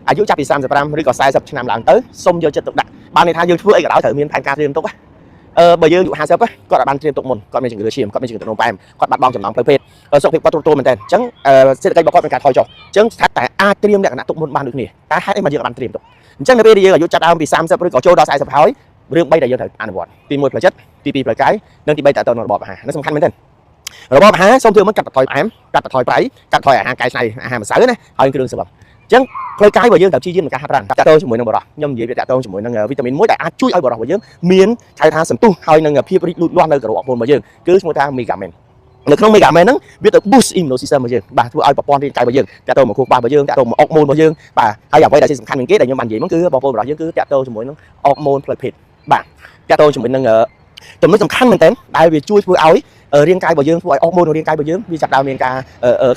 อายุจับปี35หรือก็40ឆ្នាំឡើងទៅសុំយកចិត្តទុកដាក់បានន័យថាយើងធ្វើអីក៏ដោយត្រូវមានផែនការត្រៀមទុកបើយើងអាយុ50គាត់បានត្រៀមទុកមុនគាត់មានជំងឺឈាមគាត់មានជំងឺទឹកនោមផ្អែមគាត់បាត់បង់ចំណង់ផ្លូវភេទសុខភាពគាត់ទ្រុឌទ្រោមមែនតើអញ្ចឹងសេដ្ឋកិច្ចរបស់គាត់មានការថយចុះអញ្ចឹងស្ថិតតែអាចត្រៀមលក្ខណៈទុកមុនបានដូចគ្នាតែហេតុអីមកយើងបានត្រៀមទុកអញ្ចឹងនៅពេលដែលយើងអាយុចាប់ដើមពី30ឬក៏ចូលដល់40ហើយរឿង3ដែលយើងត្រូវអនុវត្តទី1ផ្លូវចិត្តទី2ផ្លូវកាយនិងទី3តើតើនៅរបបអាហារនេះសំខាន់មែនទេរបបអាហារសូមធ្វើមិនកាត់បន្ថយផ្អែមកាត់បន្ថយប្រៃកាត់បន្ថយអាហារកែច្នៃអាហារម្សៅណាហើយគ្រឿងសម្បត្តិអញ្ចឹងផ្លូវកាយរបស់យើងត្រូវព្យាយាមក្នុងការហាត់ប្រាណតាក់ទងជាមួយនឹងបរិសុទ្ធខ្ញុំនិយាយវាតាក់ទងជាមួយនឹងវីតាមីនមួយដែលអាចជួយឲ្យបរិសុទ្ធរបស់យើងមានហៅថាសន្ទុះហើយនឹងភាពរីកលូតលាស់នៅក្រោមអរម៉ូនរបស់យើងគឺឈ្មោះថា Mega Man នៅក្នុង Mega Man ហ្នឹងវាទៅ boost immune system របស់យើងបាទធ្វើឲ្យប្រព័ន្ធរាងកាយរបស់យើងតាក់ទងមកខួរក្បាលរបស់យើងតាក់ទងមកអរម៉ូនរបស់យើងបាទហើយអ្វីដែលសំខាន់ជាងគេដែលខ្ញុំបាននិយាយមកគឺបងប្អូនរបស់យើងគឺតាក់ទងជាមួយនឹងអរម៉ូនផ្លូវភេទបាទតាក់ទងជាមួយនឹងចំណុចសំខាន់មែនតើដែលវាជួយធ្វើឲ្យរាងកាយរបស់យើងធ្វើឲ្យអរម៉ូនរាងកាយរបស់យើងវាចាប់ដើមមានការ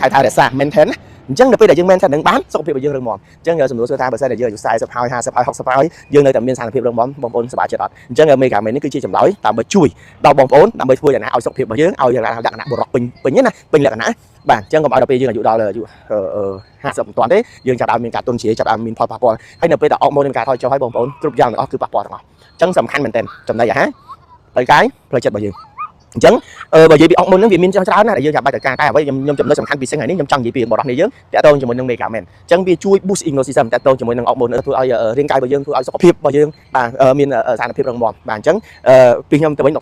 ហៅថារក្សា maintain អញ្ចឹងនៅពេលដែលយើង maintain នឹងបានសុខភាពរបស់យើងរឹងមាំអញ្ចឹងសំណួរសួរថាបើសិនតែយើងអាយុ40ហើយ50ហើយ60ហើយយើងនៅតែមានស្ថានភាពរឹងមាំបងប្អូនសប្បាយចិត្តអត់អញ្ចឹង Mega Man នេះគឺជាចម្លើយដើម្បីជួយដល់បងប្អូនដើម្បីធ្វើយ៉ាងណាឲ្យសុខភាពរបស់យើងឲ្យលក្ខណៈបុរសពេញណាពេញលក្ខណៈបាទអញ្ចឹងកុំឲ្យដល់ពេលយើងអាយុដល់អាយុ50មិនទាន់ទេយើងចាប់ដើមមានការទុនជ្រាយចាប់ដើមមានផលប៉ះពាល់ហើយនៅពេលដែលអរម៉ូនមានការថយចុះហើយបងប្អូនគ្រប់យ៉ាងទាំងអស់គឺប៉ះពាល់ទាំងអស់អញ្ចឹងសំខាន់មែនទែនចំណីអាហារផ្លូវកាយផ្លូវចិត្តរបស់យើងអញ្ចឹងបើនិយាយពីអុកមុនហ្នឹងវាមានច្រើនណាស់ដែលយើងចាំបាច់ត្រូវការតែអ្វីខ្ញុំចំណុចសំខាន់ពីសិនថ្ងៃនេះខ្ញុំចង់និយាយពីបរិសុទ្ធនេះយើងតាក់ទងជាមួយនឹង Mega Man អញ្ចឹងវាជួយ boost immune system តាក់ទងជាមួយនឹងអុកមុនធ្វើឲ្យរាងកាយរបស់យើងធ្វើឲ្យសុខភាពរបស់យើងបាទមានសារភាពរឹងមាំបាទអញ្ចឹងពីខ្ញុំទៅវិញ